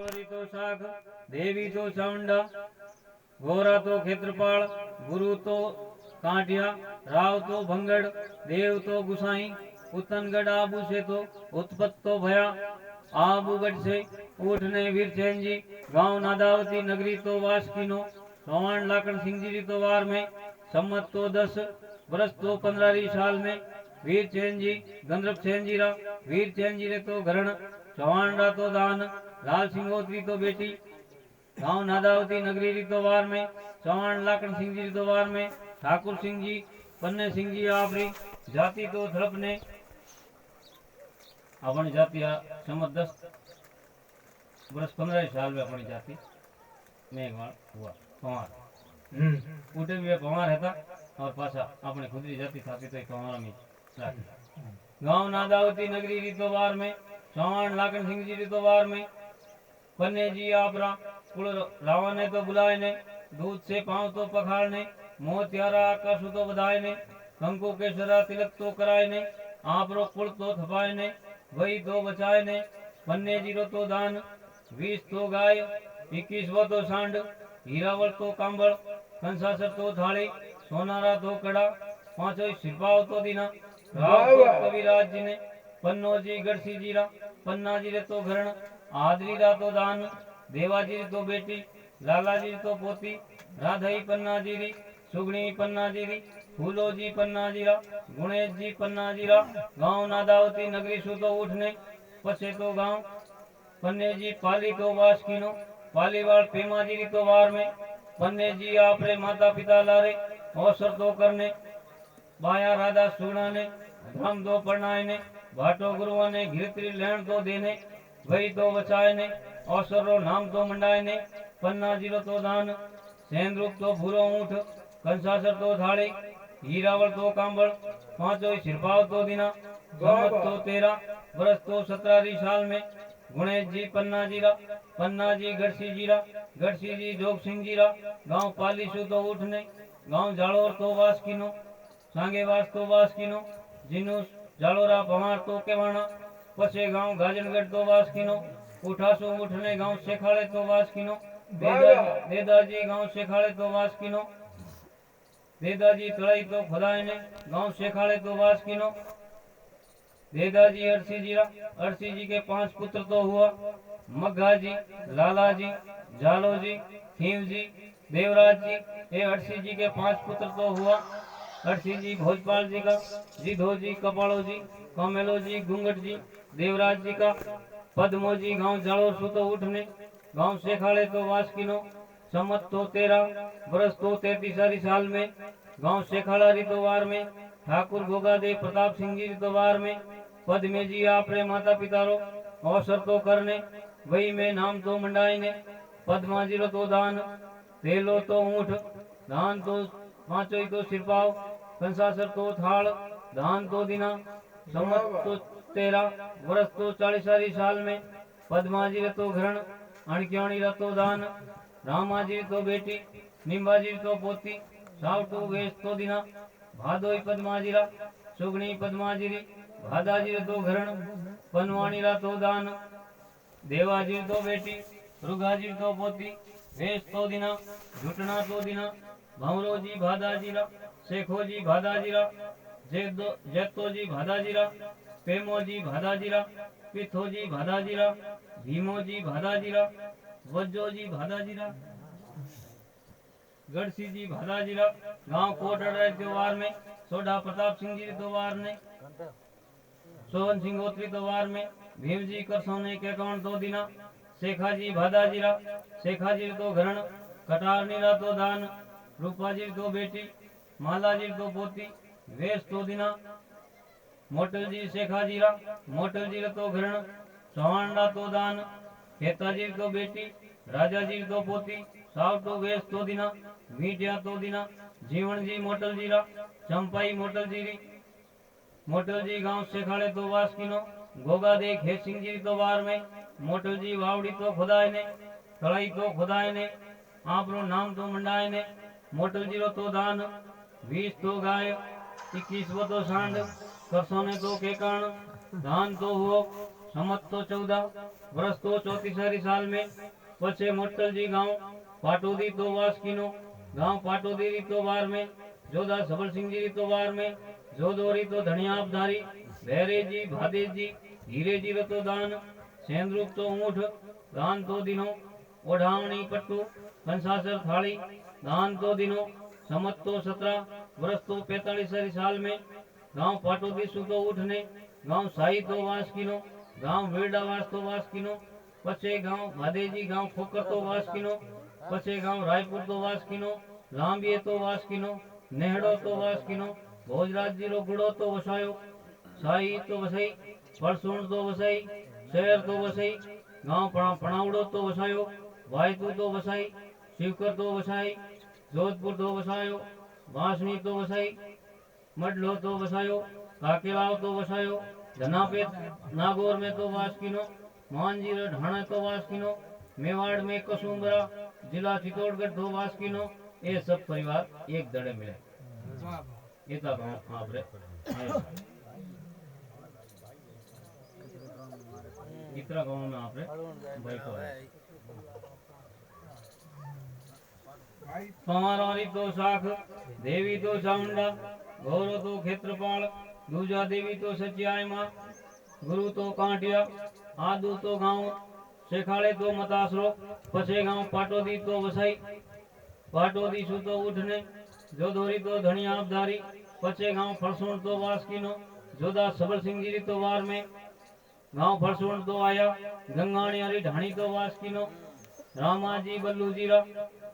गौरी तो शाख, देवी तो चामुंडा, गोरा तो क्षेत्रपाल, गुरु तो कांटिया, राव तो भंगड़, देव तो गुसाई, उत्तनगढ़ आबू से तो उत्पत्त तो भया, आबूगढ़ से उठने वीरचैन जी, गांव नादावती नगरी तो वासकीनो, सोवान लाखन सिंह जी तो वार में, सम्मत तो 10 वर्ष तो 15 साल में, वीरचैन जी गंधर्व चैन जी रा, वीरचैन जी रे तो घरण, चौहान रा तो दान, लाल सिंहोत्री तो बेटी, गांव नादावती नगरी रितोवार में, चौहान लाखन सिंह जी रितोवार में, ठाकुर सिंह जी पन्ने सिंह जी आपरी जाति तो धड़प ने, अपनी जाति समझ 10 वर्ष 15 साल में अपनी जाति मेघवाल हुआ पवार उठे भी पवार है था और पासा अपनी खुदरी जाति थाती तो पवार में गांव नादावती नगरी रितोवार में, चौहान लाखन सिंह जी रितोवार में, पन्ने जी आपरा कुल रावण ने तो बुलाए ने, दूध से पांव तो पखाड़ ने, मोतियारा आकाश तो बधाए ने, कंकु केसरा तिलक तो कराए ने, आपरो कुल तो थपाए ने, वही तो बचाए ने, पन्ने जीरो तो दान, 20 तो गाय, 21 तो सांड, हीरावल तो कांबल, कंसासर तो थाली, सोनारा तो कड़ा, 5 सिपाव तो दीना, राव तो कविराज जी ने, पन्नो जी गढ़सी जीरा, पन्ना जी रे तो घरण, आदरी रा तो दान, देवाजी तो बेटी, लालाजी तो पोती, राधाई पन्ना जीरी, सुगणी पन्ना जीरी, फूलो जी पन्ना जीरा, गुणेश जी पन्ना जीरा, गांव नादावती नगरी सु तो उठने, पछे तो गांव, पन्ने जी पाली तो वासकीनो, पालीवाल पेमा जी तो वार में, पन्ने जी आपरे माता पिता लारे, अवसर तो करने, बाया राधा सुगणा ने, राम दो परनाय ने, भाटो गुरुआ ने घिरत्री लेण तो देने, वही तो बचाए ने, अवसरो नाम तो मंडाए ने, पन्ना जीरो तो दान, सेंद्रुप तो भूरो ऊंट, कंसासर तो थाली, हीरावल तो कांबल, 5 सिरपाव तो दीना, सम्मत तो 13 वर्ष तो 17 साल में, गुणेश जी पन्ना जीरा, पन्ना जी गढ़सी जीरा, गढ़सी जी जोग सिंह जीरा, गांव पालीसु तो उठने, गांव जालोर तो वासकीनो, सांगे वास तो वासकीनो, जिनु जालोरा भवार तो केवाना, पछे गांव गाजनगढ़ तो वासकीनो, उठासु उठने गांव शेखाड़े तो वासकीनो, देदाजी गांव शेखाड़े तो वासकीनो, देदाजी तड़ाई तो खुदाई ने, गांव शेखाड़े तो वासकीनो, देदाजी अरसी जीरा, अरसी जी के 5 पुत्र तो हुआ, मग्घा जी, लाला जी, जालो जी, खीव जी, देवराज जी, ये अरसी जी के 5 पुत्र तो हुआ, अरसी जी भोजपाल जी का, जिधो जी कपालो जी, कमेलो जी घूंघट जी, देवराज जी का, पद्मो जी गांव जालो सुतो उठने, गांव शेखाड़े तो वासकीनो, सम्मत तो 13 वर्ष तो 33 साल में, गांव शेखाड़ा रितोवार में, ठाकुर गोगादेव प्रताप सिंह जी रितोवार में, पद में जी आपरे माता पिता रो अवसर तो करने, वही में नाम तो मंडाई ने, पद्मा जीरो तो दान, तेलो तो ऊंट, दान तो 5 तो सिरपाव, कंसासर तो थाल, दान तो दिना, सम्मत तो 13 वर्ष तो 40 साल में, पद्मा जी तो घरण, अणक्याणी तो दान, रामाजी तो बेटी, निम्बाजी तो पोती, सावटू वेश तो दिना, भादोई पद्माजीरा, सुगणी पद्माजीरी, भादाजी तो घरण, पनवाणी तो दान, देवाजी तो बेटी, रुगाजी तो पोती, वेश तो दिना, झुटना तो दिना, भंवरो जी भादाजीरा, शेखो जी भादाजीरा, जेतो जी भादाजीरा, पेमो जी भादाजीरा, पिथो जी भादाजीरा, भीमो जी भादाजीरा, वज्जो जी भादाजीरा, गढ़सी जी भादाजीरा, गांव कोटड़ा त्योहार में, सोडा प्रताप सिंह जी त्योहार ने, सोहन सिंहोत्री त्योहार में, भीम जी करसोने के कौन तो दिना, शेखा जी भादाजीरा, शेखा जी तो घरण, कटार नीला तो दान, रूपा जी तो बेटी, माला जी तो पोती, वेश तो दिना, मोटल जी शेखा जीरा, मोटल जी तो घरण, चौहान तो दान, खेता जी तो बेटी, राजा जी तो पोती, साव तो वेश तो दिना, मीडिया तो दिना, जीवन जी मोटल जीरा, चंपाई मोटल जीरी, मोटल जी गांव शेखाड़े तो वासकीनो, गोगा दे खेत सिंह जी तो वार में, मोटल जी वावड़ी तो खुदाए ने, तड़ाई तो खुदाए ने, आपरो नाम तो मंडाए ने, मोटल जीरो तो दान, 20 तो गाय, 21 तो सांड, करसोने तो केकाण, धान तो हुओ, सम्मत तो 14 वर्ष तो 34 साल में पछे मोटल जी गांव पाटोदी तो वास्कीनो गांव पाटोदी तो वार में जोधा सबल सिंह जी तो वार में जोधोरी तो धनिया अपधारी भैरे जी भादेज जी हीरे जी रतो दान सेंद्रुप तो ऊंठ दान तो दिनो ओढ़ावणी पट्टू कंसासर थाली दान तो दिनो सम्मत तो 17 वर्ष तो 45 साल में गांव पाटोदी सुतो उठने गांव साई तो वास्कीनो गांव वेरडावास तो वास्कीनो पछे गांव भादेजी गांव खोकर तो वास्कीनो पछे गांव रायपुर तो वास्कीनो लांबिये तो वास्कीनो नेहड़ो तो वास्कीनो भोजराज जीरो गुड़ो तो वसायो साई तो वसई परसूण तो वसई शहर तो वसई गांव पणावड़ो तो वसायो वायतू तो वसाई शिवकर तो वसाई जोधपुर तो वसायो वासनी तो वसाई मडलो तो वसायो काकेलाव तो वसायो धनापेत नागौर में तो वास्कीनो मांजीर ढाणा तो वास्कीनो मेवाड़ में कसुम्बरा जिला चित्तौड़गढ़ तो वास्कीनो ये सब परिवार एक दड़े मिले इतना गाँव आप रे इतना गाँव में आप रे भाई को है पवारारी तो शाख देवी तो चामुंडा गौरव तो क्षेत्रपाल दूजा देवी तो सचियाय माँ गुरु तो कांटिया आदू तो गांव शेखाड़े तो मतासरो पछे गांव पाटोदी तो वसाई पाटोदी सु तो उठने जोधोरी तो धनिया अपधारी पछे गांव फरसोण तो वास्कीनो जोधा सबल सिंह जी तो वार में गांव फरसोण तो आया गंगाणी हरी ढाणी तो वास्कीनो रामाजी बल्लूजीरा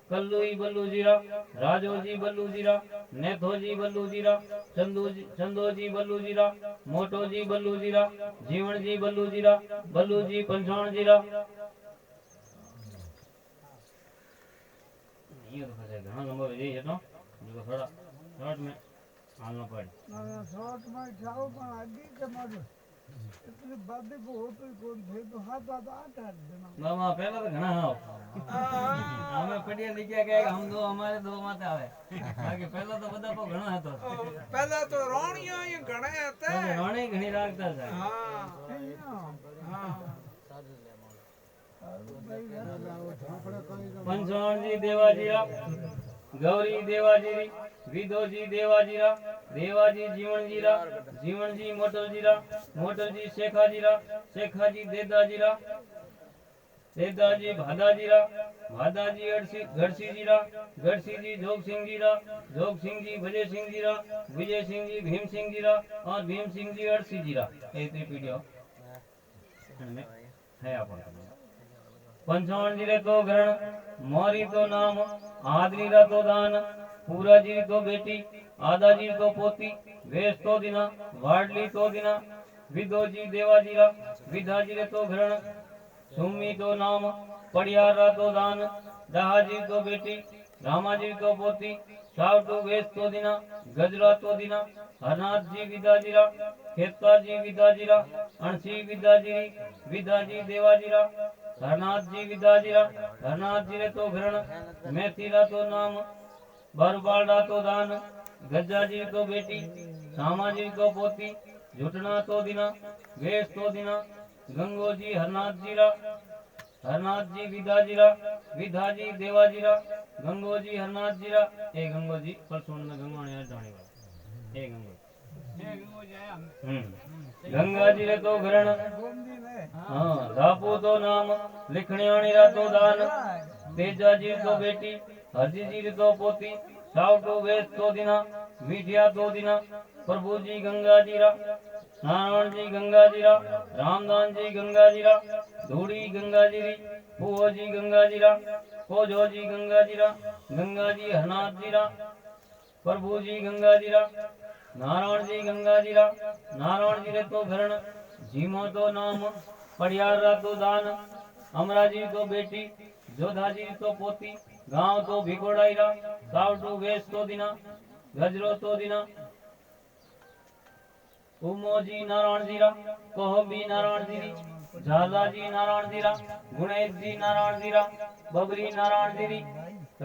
कल्लुई बल्लूजीरा राजोजी बल्लूजीरा नेथोजी बल्लूजीरा चंदोजी बल्लूजीरा मोटोजी बल्लूजीरा जीवनजी बल्लूजीरा बल्लूजी पंचाणजीरा ये तो फसे घणा लंबो विजय है तो जो थोड़ा शॉर्ट में हालना पड़े ना शॉर्ट में जाओ पर आगे के मत इतनी बातें को होती कौन थे तो हाथ आठ देना मामा पहला तो घणा हाओ हमें पढ़िया लिखिया के हम दो हमारे दो माते आवे बाकी पहला तो बदा को घणा હતો पहला तो राणिया ये घणे હતા तो राणी घणी રાખતા હતા हां पंचाण जी देवाजीरा गौरी देवाजीरी विदोजी देवाजीरा देवाजी जीवनजीरा जीवनजी मोटलजीरा मोटलजी शेखाजीरा शेखाजी देदाजीरा देदाजी भादाजीरा भादाजी गढ़सीजीरा गढ़सीजी जोग सिंहजीरा जोग सिंह जी विजय सिंहजीरा विजय सिंह जी भीम सिंहजीरा और भीम सिंह जी अड़सीजीरा ऐसी पीढ़ियों है अपन पंचावन जी रे तो ग्रहण मोरी तो नाम आदरी रा तो दान पूरा जी तो बेटी आदा जी तो पोती वेश तो दिना वाडली तो दिना विदो जी देवाजी रा विधा जी रे तो ग्रहण सुमी तो नाम पड़ियार रा तो दान दाहा जी तो बेटी रामा जी तो पोती सावटू वेश तो दिना गजरा तो दिना हरनाथ जी विदा जी रा खेता जी विदा जी रा अणसी विदा जी विदा जी देवाजी रा हरनाथ जी विदाजीरा हरनाथ जी रे तो घरण मैथीरा तो नाम बरबाड़ा तो दान गज्जा जी तो बेटी सामा जी तो पोती झुटना तो दिना वेश तो दिना गंगो जी हरनाथ जीरा हरनाथ जी विदाजीरा विधाजी देवाजीरा गंगो जी हरनाथ जीरा ए गंगो जी परसों में गंगो ने जाने वाला ए गंगो गंगा जी रे तो घरण हाँ धापू तो नाम लिखण्याणी रा तो दान तेजा जी तो बेटी हरजी जी तो पोती सावटो वेश तो दिना मीठिया तो दिना प्रभु जी गंगा जी रा नारायण जी गंगा जी रा रामदान जी गंगा जी रा धूड़ी गंगा जी री पुओ जी गंगा जी रा कोजो जी गंगा जी रा गंगा जी हरनाथ जी रा प्रभु जी गंगा जी रा नारायण जी गंगा जी रा नारायण जी रे तो घरण जीमो तो नाम पड़ियार रा तो दान अमरा जी तो बेटी जोधा जी तो पोती गांव तो भिगोड़ाई रा सावटू वेश तो दिना गजरो तो दिना उमो जी नारायण जी रा कहो भी नारायण जी री झाला जी नारायण जी रा गुणेश जी नारायण जी रा बबरी नारायण जी री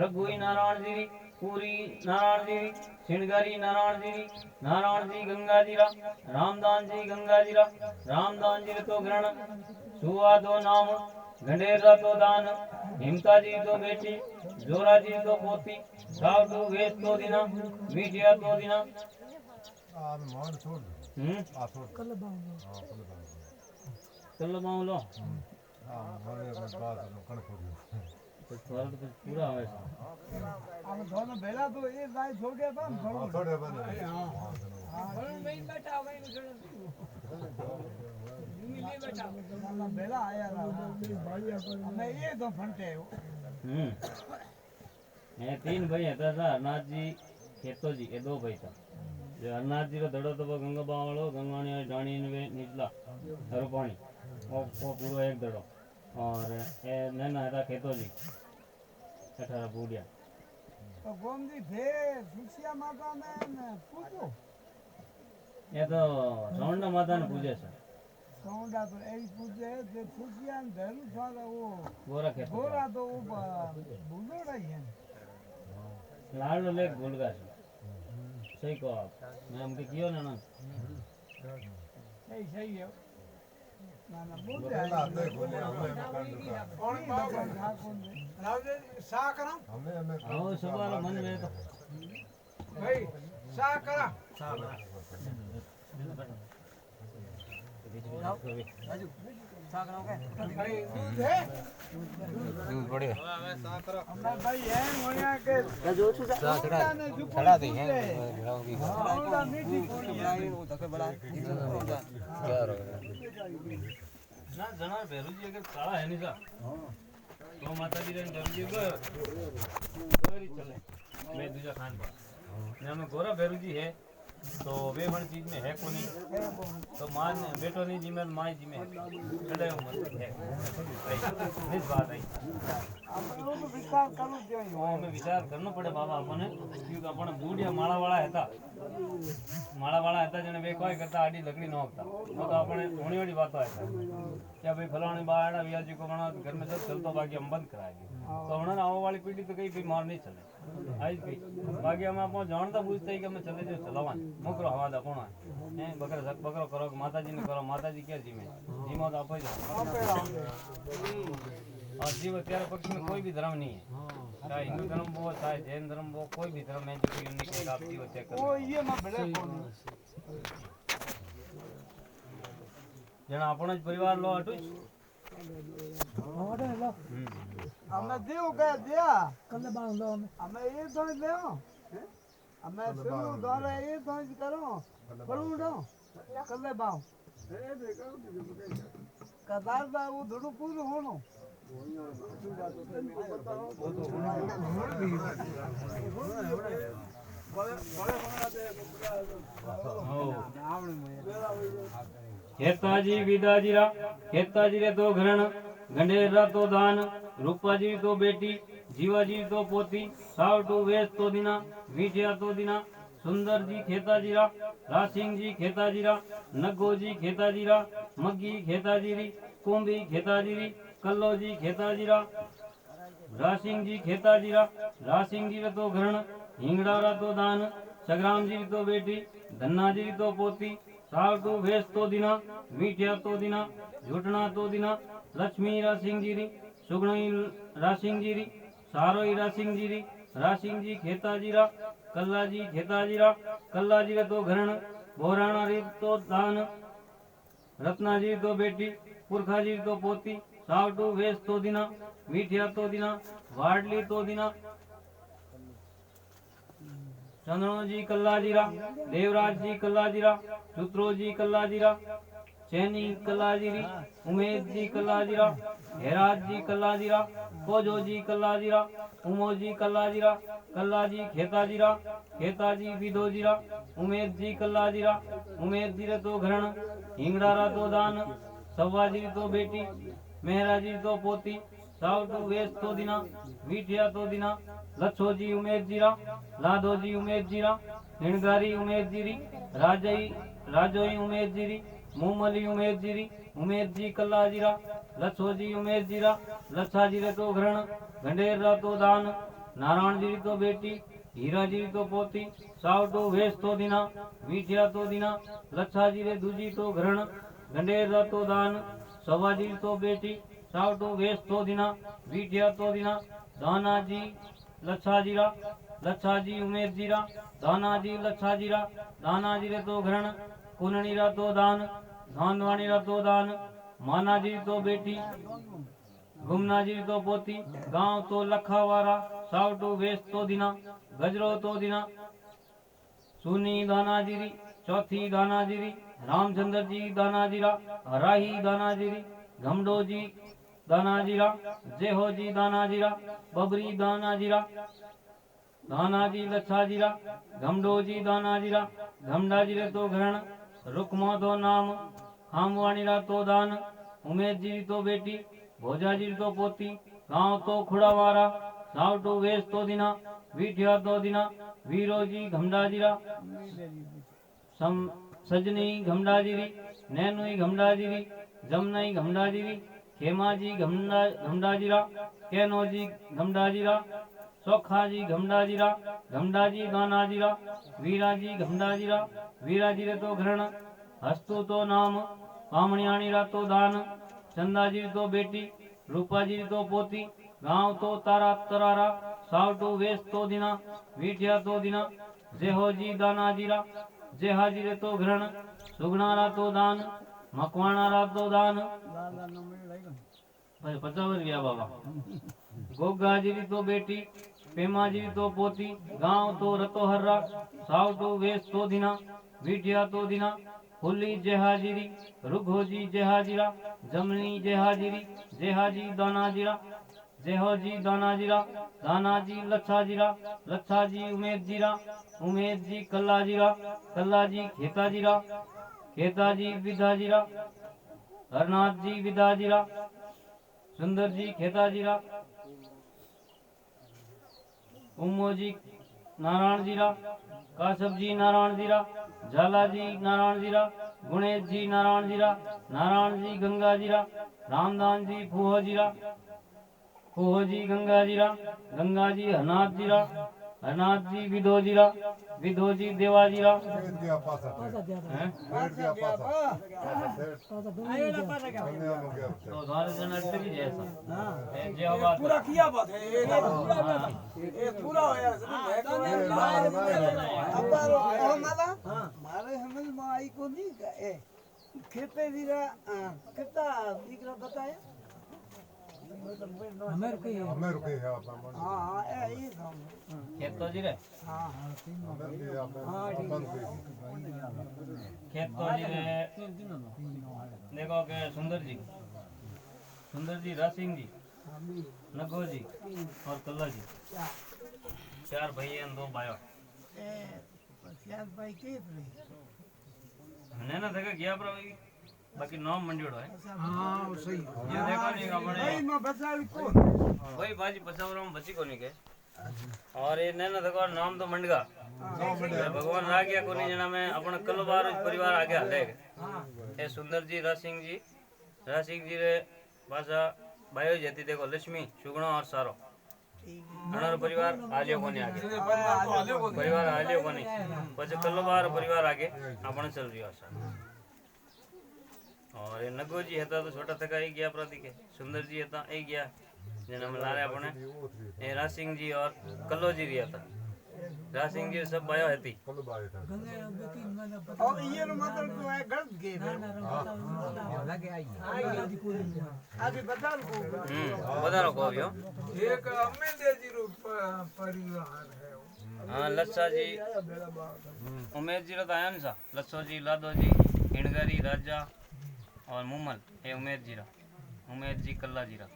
रघुई नारायण जी री पूरी नारायण जी श्रृंगारी नारायण जी नारायण जी गंगा जी रामदान जी गंगा जी रामदान जी तो ग्रहण सुआ दो नाम गंडेरा तो दान हिमता जी तो बेटी जोरा जी तो पोती सावटू वेश तो दिना मीठिया तो दिना कल बाउलो तो थोड़ा तो पूरा है हम दोनों बेला तो ये गाय छोड़ गया था थोड़े बने बेला आया मैं ये तो फंटे ये तीन भाई था हरनाथ जी खेतो जी ये दो भाई था जो हरनाथ जी को दड़ो तो वो गंगा बावड़ो गंगाणी डाणी ने निचला हर पानी वो पूरा एक दड़ो और ये नैना था खेतो जी 18 बूढ़िया तो गोमती थे सुसिया माता ने पूछो ये तो सौंडा माता ने पूजे से सौंडा तो यही पूछे थे सुसिया ने धर्म सारा वो गोरा खेतो गोरा तो वो भूलो रही है लाडो लेक भूल गया से सही कहो आप मैं हमके कियो ना ना सही है ना ना बोल बोला नहीं बोले हमें कौन बात ठाकुर ने रावजे सा करा हमें आओ सवाल मन में तो भाई सा करा भाई दूध है दूध बढ़िया हमरा भाई है मोया के जो छुटा खड़ा दे हैं औदा मीठी कोनी वो तक बड़ा क्या रो ना जना भैरू जी अगर काला है नहीं सा तो माता जी रे भैरू जी को तोरी चले मैं दूजा खान पर ने में गोरा भैरू जी है तो वे मन चीज में है कोनी तो मां ने बेटो नहीं जी में मां जी में कड़े उम्र है इस बात है આપણે તો વિચાર કરવું જોઈએ वो में विचार करनो पड़े बाबा अपने क्योंकि अपन बूढ़िया माला वाला है था जने वे कोई करता आडी लकड़ी न होता तो अपने होनी वाली बात है क्या भाई फलाने बाड़ा विया जी को बना घर में सब चलतो बाकी हम बंद कराएंगे तो उन्होंने आने वाली पीढ़ी तो कहीं बीमार नहीं चले आई गई बाकी हम आपको जानता पूछते ही कि हमें चले जो चलावन मोकरो हवा दा कोना है बकरो करो माता जी ने करो माता जी क्या जीमे जीमो तो आप ही जाओ और जीव तेरे पक्ष में कोई भी धर्म नहीं है चाहे हिंदू धर्म हो चाहे जैन धर्म हो कोई भी धर्म है जो कोई उनके आप जीव त्याग ઓ कर ये માં ભલે કોની जना આપણો જ પરિવાર લો હટું અમે દેવ કે દિયા કલે બાંધ લો અમે એ તો લેવો અમે સુરુ દ્વારા એ તો કરો પડું દો કલે બાવ કદાર બા वो ધડું પૂરું હોનો खेताजी विदाजीरा खेताजी रे तो घरण गंडेरा तो दान रूपाजी तो बेटी जीवाजी तो पोती सावटू वेश तो दिना मीठिया तो दिना सुंदर जी खेताजीरा रासिंग जी खेताजीरा नगो जी खेताजीरा मग्गी खेताजीरी कुंभी खेताजीरी कल्लो जी खेताजीरा रासिंग जी खेताजीरा रासिंग जी रे तो घरण हिंगड़ारा तो दान सग्राम जी तो बेटी धन्ना जी तो पोती सावटू वेश तो दिना मीठिया तो दिना झूठना तो दिना लक्ष्मी रासिंग जीरी सुगणी रासिंग जीरी सारोई रासिंग जीरी रासिंग जी खेताजीरा कल्ला जी खेताजीरा कल्ला जी रे तो घरण बोराणा री तो दान रत्ना जी तो बेटी पुरखा जी तो पोती सावटू वेश तो दिना मीठिया तो दिना वाडली तो दिना चंद्रो जी कल्लाजीरा देवराज जी कल्लाजीरा सुत्रो जी कल्लाजीरा चैनी कल्लाजीरी उमेद जी कल्लाजीरा हेराज जी कल्लाजीरा कोजो जी कल्लाजीरा उमो जी कल्लाजीरा कल्लाजी खेताजीरा खेताजी विदोजीरा उमेद जी कल्लाजीरा उमेद जी रे तो घरण हिंगड़ारा तो दान सव्वा जी तो बेटी मेहरा जी तो पोती सावटू वेश तो दिना मीठिया तो दिना लच्छो जी उमेद जीरा लादो जी उमेद जीरा हिणगारी उमेद जीरी राजोई उमेद जीरी मुमली उमेद जीरी उमेद जी कल्ला जीरा लच्छो जी उमेद जीरा लच्छा जी रे तो घरण गंडेरा तो दान नारायण जी तो बेटी हीराजी तो पोती सावटो वेश तो दिना मीठिया तो दिना लच्छाजी रे दूजी तो घरण गंडेर तो दान सवाजी तो बेटी सावटो वेश तो दिना मीठिया तो दिना दानाजी लच्छाजीरा लच्छाजी उमेरजीरा दानाजी लच्छाजीरा दानाजी रे तो घरण कुनणीरा तो दान धानवाणीरा तो दान मानाजी तो बेटी गुमनाजी तो पोती गांव तो लखावारा सावटो वेश तो दिना गजरो तो दिना सुनी दानाजीरी चौथी दानाजीरी रामचंद्र जी दानाजीरा हराही दानाजीरी घमडोजी दानाजीरा जेहोजी दानाजीरा बबरी दानाजीरा दानाजी लच्छाजीरा घमडोजी दानाजीरा घमडाजीरे तो घरण रुकमा तो नाम खामवाणीरा तो दान उमेदजी तो बेटी भोजाजी तो पोती गांव तो खुड़ावारा सावटो वेश तो दिना वीठिया तो दिना वीरोजी घमडाजीरा सजनी घमडाजीरी नैनुई घमडाजीरी जमनई घमडाजीरी खेमाजी घमडाजीरा कैनोजी घमडाजीरा सोखाजी घमडाजीरा घमडाजी दानाजीरा वीराजी घमडाजीरा वीराजीरे तो घरण हस्तु तो नाम कामणियाणीरा तो दान चंदाजी तो बेटी रूपाजी तो पोती गांव तो तारा तरारा सावटो वेश तो दिना मीठिया तो दिना जेहोजी दानाजीरा जेहाजी रे तो घरण सुगणारा तो दान मकवाणारा तो दान 50 गया बाबा गोगाजी तो बेटी पेमाजी तो पोती गांव तो रतोहर्रा सावटो वेश तो दिना मीठिया तो दिना फुली जेहाजीरी रुघोजी जेहाजीरा जमनी जेहाजीरी जेहाजी दानाजीरा जेहोजी दानाजीरा दानाजी लच्छाजीरा लच्छाजी उमेदजीरा उमेदजी कल्लाजीरा कल्लाजी खेताजीरा खेताजी विदाजीरा हरनाथजी विदाजीरा सुंदरजी खेताजीरा उम्मोजी नारायणजीरा कासबजी नारायणजीरा झालाजी नारायणजीरा गुणेशजी नारायणजीरा नारायणजी गंगाजीरा रामदानजी फूहोजीरा फूहोजी गंगाजीरा गंगाजी हरनाथजीरा हरनाथजी विधोजीरा विधोजी देवाजीरा दिया पासा हैं? दिया पासा तो द्वार जन अटकी जैसा जे बात पूरा किया बात है ये पूरा होया अपारो हमारा मारे समझ में आई को नहीं ए खेते दीरा कितना दीकरा बताया हमें रुके है अपन हां ए ये काम खेत तो जी रे हां हमें भी अपन खेत तो जी रे देखो के सुंदर जी रासिंग जी नगो जी और कल्ला जी 4 भाई हैं 2 भाइयों ए यार भाई के ने ना देखा गया पर बाकी नाम मंडियोड़ो है हां सही ये देखो नहीं अपने भाई मैं बचावी कौन भाई बाजी पचावरा में बची कोनी के और ये ने ना देखो नाम तो मंडगा भगवान आ गया कोनी जना में अपन कलबार परिवार आगे हले ये सुंदर जी रासिंग जी रे भाषा बायो जती देखो लक्ष्मी सुगुणा और सारो अनर परिवार आलियो कोनी आगे परिवार आलियो कोनी પછી कलबार परिवार आगे अपन चल रियो है और ये नगो जी हता तो छोटा थका ही गया प्रति के सुंदर जी हता ही गया जना में लारे अपने ये रासिंग जी और कल्लो जी रिया था रासिंग जी सब बायो हती कल बाय था और ये मतलब तो है गलत गेम है लगे आई आगे बता को बता रखो यो एक अमेंदे जी रो परिवार है हां लच्छा जी उमेद जी रो आया न सा लच्छो जी लादो जी हिणगारी राजा और मुमल ये उमेद जी कल्ला जीरा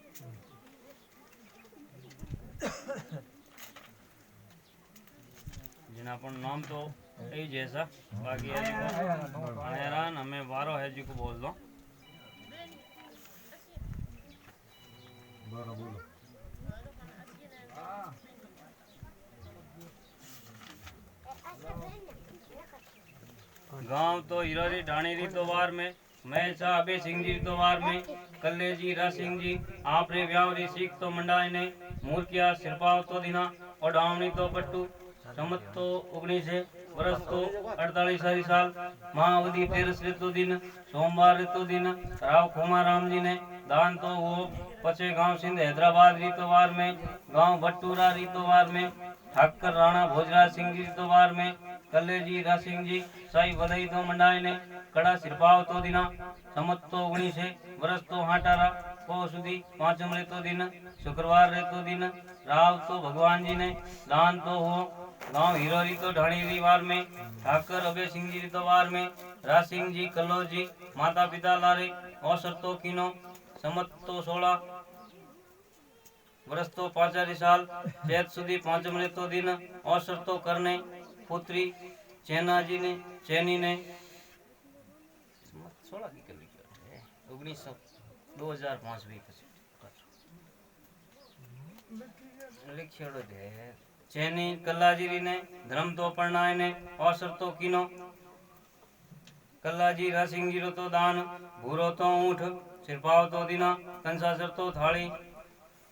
जिन अपन नाम तो यही जैसा बाकी है जी को हैरान हमें वारो है जी को बोल दो बारा बोलो गांव तो हिरोरी ढाणीरी तो वार में मैं सा अबे सिंह जी तो वार में कल्ले जी रा सिंह जी आपरे व्यावरी सीख तो मंडाई ने मूर्खिया सिरपाव तो दिना और डावनी तो पट्टू संमत तो 19 है, वर्ष तो 48 सारी साल, महाअवधि 13 ऋतु दिन, सोमवार ऋतु दिन, राव कुमार राम जी ने दान तो वो पचे गांव सिंध हैदराबाद रीतोवार में, गांव बट्टूरा रीतोवार में, ठाकर राणा भोजराज सिंह जी रीतोवार में, कल्ले जी रा सिंह जी साई बधाई तो मंडाई ने कड़ा सिरपाव तो दिना, संमत तो 19 है, वर्ष तो हाटारा को सुधी पांचम ऋतु दिन, शुक्रवार ऋतु दिन, राव तो भगवान जी ने दान तो हो गांव हिरोरी तो ढाणी रीवार में, ठाकर अभय सिंह जी रीतोवार में, रा सिंह जी कल्लो जी माता पिता लारे औसर तो किनो, संमत तो 16 वर्ष तो 5 साल, चैत सुधी पांचम ऋतु दिन, औसर तो करने पुत्री चैना जी ने चैनी ने 16 की कर ली 2005 भी लिखेड़ो है चैनी कल्लाजीरी ने धर्म तो परनाय ने औसर तो किनो, कल्लाजी रा सिंह जी रो तो दान, भूरो तो ऊंठ, सिरपाव तो दिना, कंसासर तो थाली,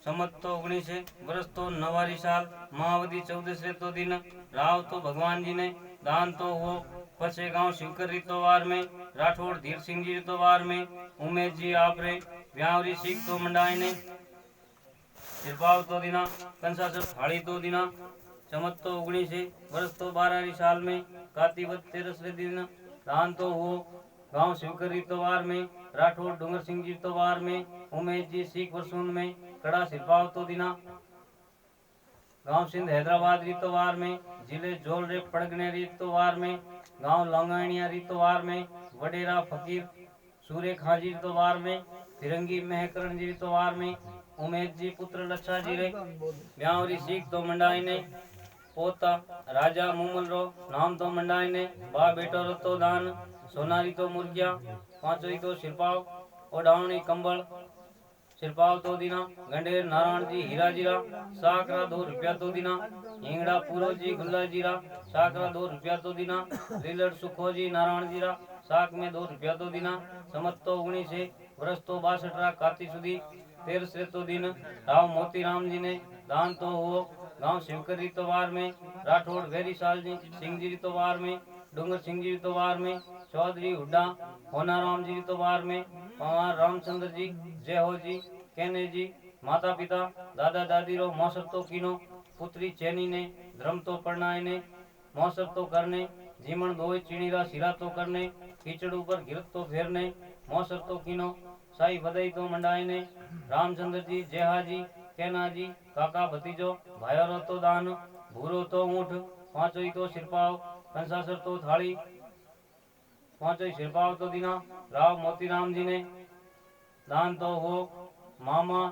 संमत तो 19 है, वर्ष तो 9 साल, महावधि 14 तो दिन, राव तो भगवान जी ने दान तो हो पचे गांव शिवकर रीतोवार में, राठौड़ धीर सिंह जी रीतोवार में, उमेश जी आपरे व्यावरी सिख तो मंडाई ने सिरपाव तो दिना, कंसासर थाली तो दिना, चमत तो 19 है, वर्ष तो 12 साल में, कातिवत 13 दिन, दान तो हो गांव शिवकर रीतोवार में, राठौड़ डूंगर सिंह जी रीतोवार में, उमेश जी सिख वर्सून में, कड़ा सिरपाव तो दिना, गांव सिंध हैदराबाद रीतोवार में, जिले जोल रे पड़गने रीतोवार में, गांव लंगाणिया रीतोवार में, वडेरा फकीर सूर्य खाजी रीतोवार में, फिरंगी महकरण जी रीतोवार में, उमेश जी पुत्र लच्छा जी रे ब्यावरी सीख तो मंडाई ने, पोता राजा मुमल रो नाम तो मंडाई ने, बा बेटो रो तो दान, सोनारी तो मुर्गिया, पांचोई तो सिरपाव, ओढ़ावनी कंबल सिरपाव तो दिना, गंडेर नारायण जी हीरा जीरा, साकरा 2 रुपया तो दिना, हिंगड़ा पूरो जी गुल्ला जीरा, साकरा 2 रुपया तो दिना, लीलड़ सुखो जी नारायण जीरा, साक में 2 रुपया तो दिना, समत तो 19 है, वर्ष तो 62 काती सुधी 13 तो दिन, राव मोती राम जी ने दान तो हो गांव शिवकर रीतोवार में, राठौड़ वेरी साल जी सिंह जी रीतोवार में, डूंगर सिंह जी रीतोवार में, चौधरी हुड्डा होनाराम जी रीतोवार में, पवार रामचंद्र जी जय हो जी कहने जी माता पिता दादा दादी रो मौसर तो कीनो, पुत्री चैनी ने धर्म तो परनाय ने मौसर तो करने, जीमन दोय चीणीरा सिरा तो करने, कीचड़ ऊपर गिरत तो फेरने मौसर तो कीनो, साई बधाई तो मंडाई ने, रामचंद्र जी जयहा जी कहना जी काका भतीजो भाईरो तो दान, भूरो तो ऊंठ, पांचोई तो सिरपाव, कंसासर तो थाली, पांचोई सिरपाव तो दिना, राव मोतीराम जी ने दान तो हो मामा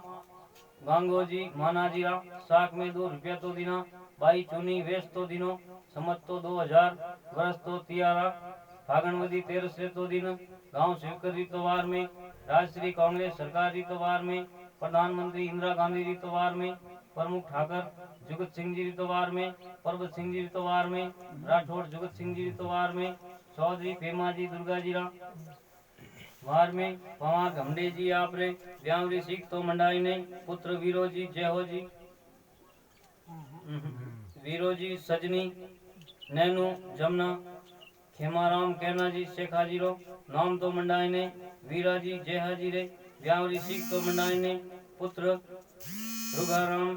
गांगो जी माना जीरा, साक में 2 रुपया तो दिना, बाई चुनी वेश तो दिनो, समत तो 2000, वर्ष तो तियारा, फागणवदी 13 तो दिन, गांव शिवकर रीतोवार में, राजश्री कांग्रेस सरकार रीतोवार में, प्रधानमंत्री इंदिरा गांधी रीतोवार में, प्रमुख ठाकर जुगत सिंह जी रीतोवार में, पर्वत सिंह जी रीतोवार में, राठौड़ जुगत सिंह जी रीतोवार में, चौधरी पेमा जी दुर्गा जीरा वार में, पवार घमडे जी आपरे व्यावरी सिख तो मंडाई ने, पुत्र वीरो जी जय हो जी वीरो जी सजनी नैनू जमुना खेमाराम कहना जी शेखा जी रो नाम तो मंडाई ने, वीरा जी जयहा जी रे व्यावरी सिख तो मंडाई ने, पुत्र रुगाराम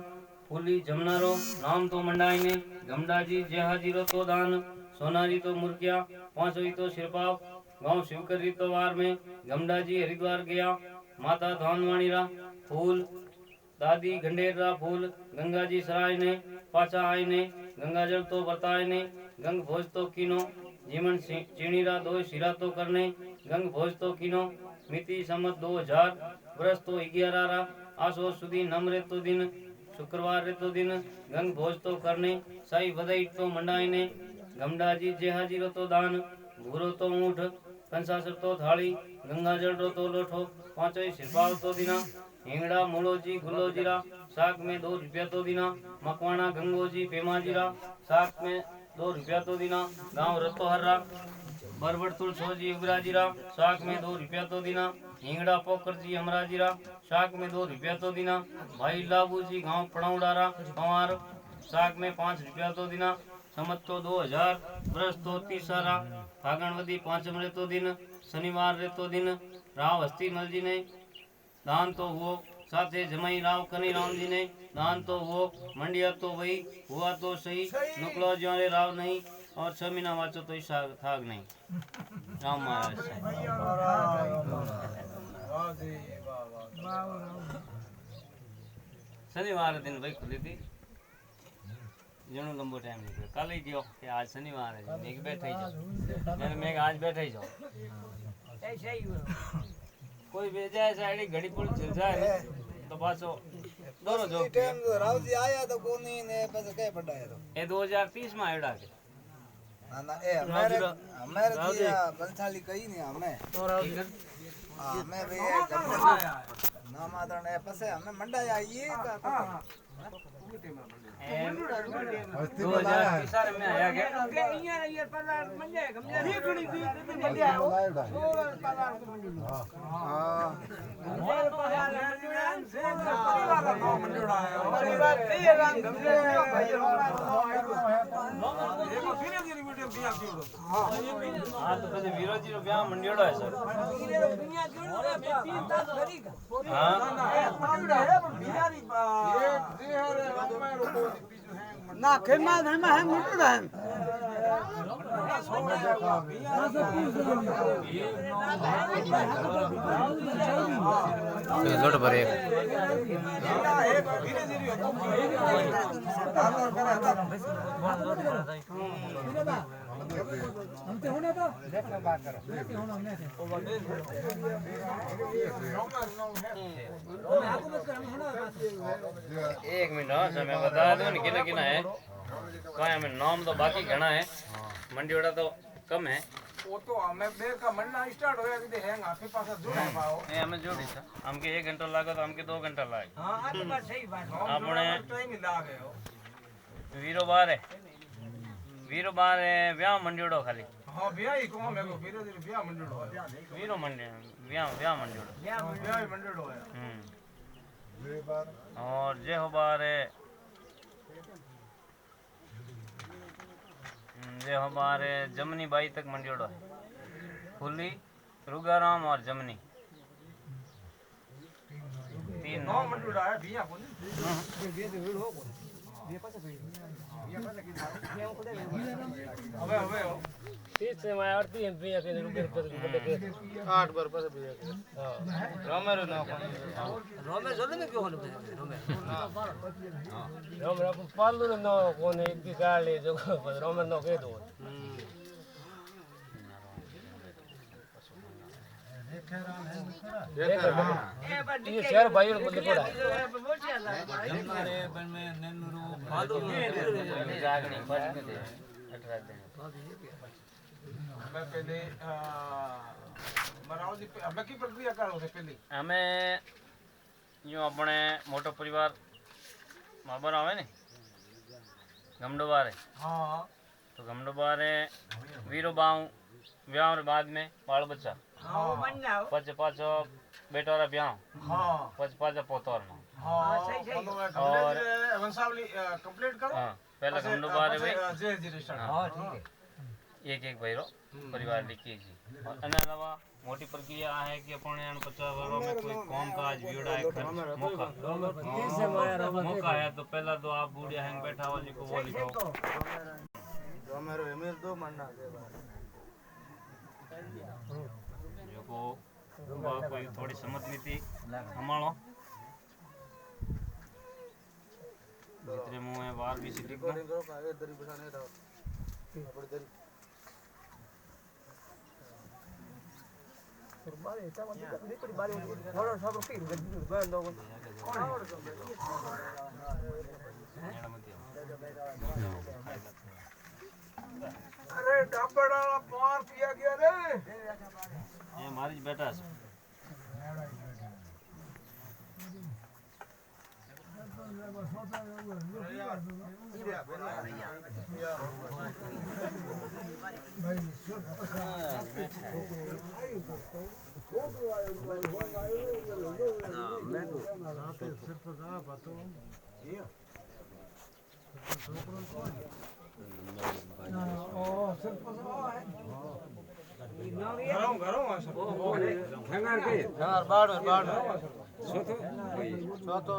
फूली जमुना रो नाम तो मंडाई ने, गमडा जी जयहा जी रो तो दान, सोनारी तो मुर्गिया, पांचोई तो सिरपाव, गांव शिवकर रीतोवार में, गमडा जी हरिद्वार गया, माता धानवाणी रा फूल, दादी गंडेर रा फूल, गंगा जी सराय ने पाचा आय ने, गंगा जल तो बरताय ने, गंग भोज तो कीनो, जीवन चीणी रा 2 सिरा तो करने, गंग भोज तो कीनो, मिति सम्मत 2000, वर्ष तो 11 रा, आसो सुधी नम रे तो दिन, शुक्रवार रे तो दिन, गंग भोज तो करने, साई बधाई तो मंडाई ने, गमडा जी जेहा जी रो तो दान, भूरो तो ऊंठ, कंसासर तो थाली, गंगा जल रो तो लोठो, पांचोई सिरपाव तो दिना, हिंगड़ा मूलो जी गुल्लो जीरा, साक में 2 रुपया तो दिना, मकवाना गंगो जी पेमा जीरा, साक में 2 रुपया तो दिना, गांव रतोहर्रा बरबड़ तुलसो जी उगरा जीरा, साक में 2 रुपया तो दिना, हिंगड़ा पोकर जी हमरा जीरा, साक में 2 रुपया तो दिना, भाई लाबू जी गांव पड़ौडारा पवार, साक में 5 रुपया तो दिना, संमत तो 2000 वर्ष तो तीसरा फागणवती पांचम रे तो दिन शनिवार रे तो दिन राव हस्ती मल जी ने दान तो वो साथे जमाई राव कनी राम जी ने दान तो वो मंडिया तो वही हुआ तो सही नुकलो ज्वारे राव नहीं और 6 महीना वाचो तो थाग नहीं राम महाराज शनिवार दिन भाई खुली थी जणु लंबो टाइम निकलो कल ही गयो कि आज शनिवार है मैं बैठा ही जाओ मैं आज बैठा ही जाओ कोई भेजा है साइड घड़ी पुल चल जाए तो पाछो दोरो जो टाइम राव जी आया तो कोनी ने પછી કઈ પડાય તો ए 2030 માં આવ્યા કે ના ના એ અમારે જે બલથાલી કઈ ને અમે અમે બે ના માત્ર ને પછી અમે મંડાયા આઈએ એમ 2030 में आया के हाँ तो પછી વિરોજી નો બ્યાહ મંડ્યોડો હે સર ના ખેમા ધર્મા હે મોટું હે લોટ ભરે एक मिनट हाँ सर मैं बता दूं ना किना किना है कहाँ हमें नाम तो बाकी घना है मंडीवाड़ा तो कम है वो तो हमें बेर का मरना स्टार्ट होया कि हैंग आपके पास जुड़ा है पाओ ये हमें जोड़ी था हमके 1 घंटा लगा तो हमके 2 घंटा लागे हां आ तो बात सही बात आपने टाइम ही लागे हो वीरो बार है व्याह मंडीवाड़ो खाली हां ब्याह ही को मैं को धीरे धीरे ब्याह मंडल हो वीरो मंडी व्याह मंडीवाड़ो ब्याह ही मंडल हो और जे हो बार है जे हमारे जमनी बाई तक मंडीड़ो है फुली रुगाराम और जमनी 3 नो मंडल है बिया को હવે तीस से मैं आरती है भैया के रुपए कर 8 बार पर बिया हां रोमेरो ना रोमे जल्दी में क्यों होने रोमे रोम रा पालू नो कोने इतनी गाली जो रोम नो के दो ये शहर भाई और बंदे पड़ा जागनी फर्स्ट में दे 18 दिन मैं पहले मराव जी अब की प्रक्रिया करो से पहले અમે यूं अपने मोटो परिवार माबर आवे ने गमडोबारे हां तो गमडोबारे वीरो बाऊ ब्याह और बाद में बाल बच्चा हां बन जाओ पच पाचो बेटोरा ब्याह हां पच पाचो पोतोर नो हां सही सही और वंशावली कंप्लीट करो हां पहले गमडोबारे भाई जय जी स्टार्ट हां ठीक है एक भैरो परिवार लिखी जी और एना अलावा मोटी प्रक्रिया है कि अपने 50 वर्षों में कोई कौम का आज वीड़ा है मौका है तो पहला तो आप बूढ़े हैंग बैठा हो जी को वो लिखो हमारे एमएल दो मन्ना जो को कोई थोड़ी समझ नहीं थी हमारो जितने मुंह है बाहर भी सिटी को अरे डाबड़ा मार पिया गया रे ये हमारी बेटा है બાર બાર ચોથો